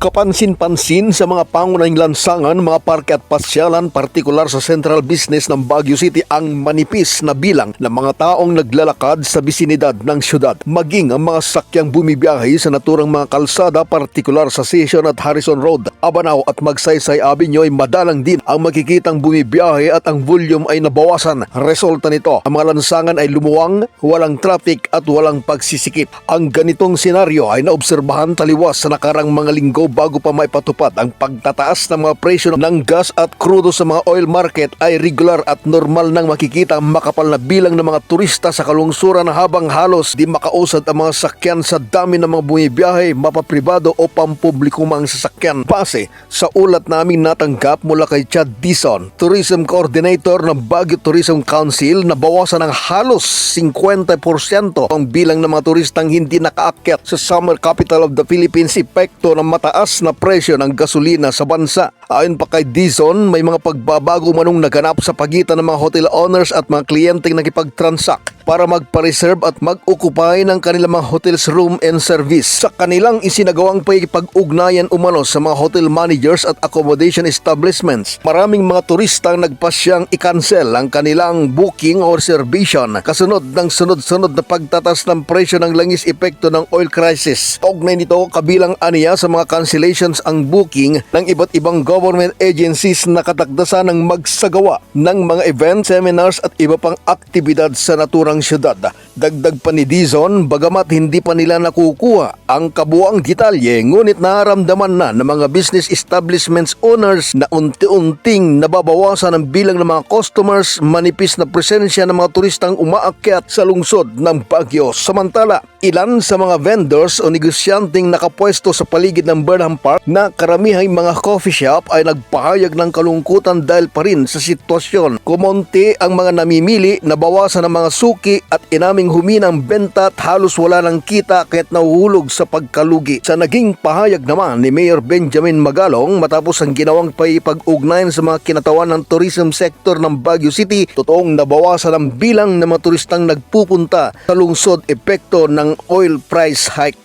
Kapansin-pansin sa mga pangunahing lansangan, mga parke at pasyalan, partikular sa Central Business ng Baguio City ang manipis na bilang ng mga taong naglalakad sa bisinidad ng syudad. Maging ang mga sakyang bumibiyahe sa naturang mga kalsada, partikular sa Session at Harrison Road, Abanao at Magsaysay Avenue ay madalang din ang makikitang bumibiyahe at ang volume ay nabawasan. Resulta nito, ang mga lansangan ay lumuwang, walang traffic at walang pagsisikip. Ang ganitong senaryo ay naobserbahan taliwas sa nakarang mga linggo bago pa maipatupad ang pagtataas ng mga presyo ng gas at krudo sa mga oil market ay regular at normal nang makikita ang makapal na bilang ng mga turista sa kalungsuran habang halos di makausad ang mga sakyan sa dami ng mga bumibiyahe, mapapribado o pampubliko mga sasakyan. Base sa ulat namin natanggap mula kay Chad Dizon, Tourism Coordinator ng Baguio Tourism Council, na bawasan ng halos 50% ang bilang ng mga turistang hindi nakaakyat sa summer capital of the Philippines epekto ng mataas na presyo ng gasolina sa bansa. Ayon pa kay Dizon, may mga pagbabago manong naganap sa pagitan ng mga hotel owners at mga kliyenteng nakipag-transact para magpa-reserve at mag-occupy ng kanilang mga hotels room and service. Sa kanilang isinagawang pakikipag-ugnayan umano sa mga hotel managers at accommodation establishments, maraming mga turistang nagpasyang i-cancel ang kanilang booking or reservation kasunod ng sunod-sunod na pagtatas ng presyo ng langis epekto ng oil crisis. Kaugnay nito, kabilang aniya sa mga cancellations ang booking ng iba't ibang government agencies na katakdasan ng magsagawa ng mga event, seminars at iba pang aktibidad sa naturang syudad. Dagdag pa ni Dizon, bagamat hindi pa nila nakukuha ang kabuang detalye, ngunit nararamdaman na ng mga business establishments owners na unti-unting nababawasan ang bilang ng mga customers, manipis na presensya ng mga turistang umaakyat sa lungsod ng Baguio. Samantala, ilan sa mga vendors o negosyanteng nakapwesto sa paligid ng Burnham Park na karamihang mga coffee shop ay nagpahayag ng kalungkutan dahil pa rin sa sitwasyon. Kumonti ang mga namimili, nabawasan ang mga suki at inaming huminang benta at halos wala ng kita kaya't nahuhulog sa pagkalugi. Sa naging pahayag naman ni Mayor Benjamin Magalong matapos ang ginawang pag-ugnayan sa mga kinatawan ng tourism sector ng Baguio City, totoong nabawasan ang bilang ng mga turistang nagpupunta sa lungsod epekto ng oil price hike.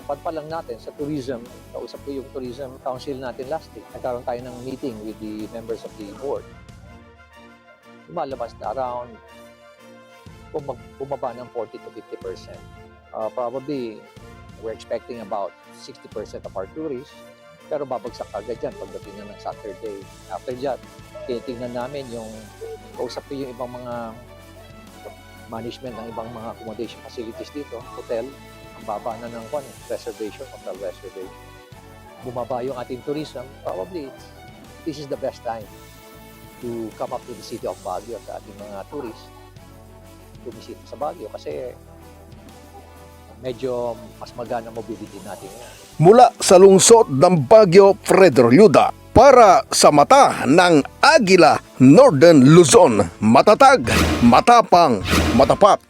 Pagpalang natin sa tourism, kausap ko yung tourism council natin last week. Nagkaroon tayo ng meeting with the members of the board. Lumalabas na around bumaba ng 40 to 50%. Probably, we're expecting about 60% of our tourists. Pero babagsak agad yan pagdating na ng Saturday. After that, tinitingnan namin yung, kausap ko yung ibang mga management ng ibang mga accommodation facilities dito, hotel, ang baba na ng reservation, hotel reservation. Bumaba yung ating tourism, probably this is the best time to come up to the city of Baguio sa ating mga tourists bumisita sa Baguio kasi medyo mas magana mobility natin ngayon. Mula sa lungsod ng Baguio, Fred Ryuda, para sa mata ng Agila, Northern Luzon, matatag, matapang, matapat.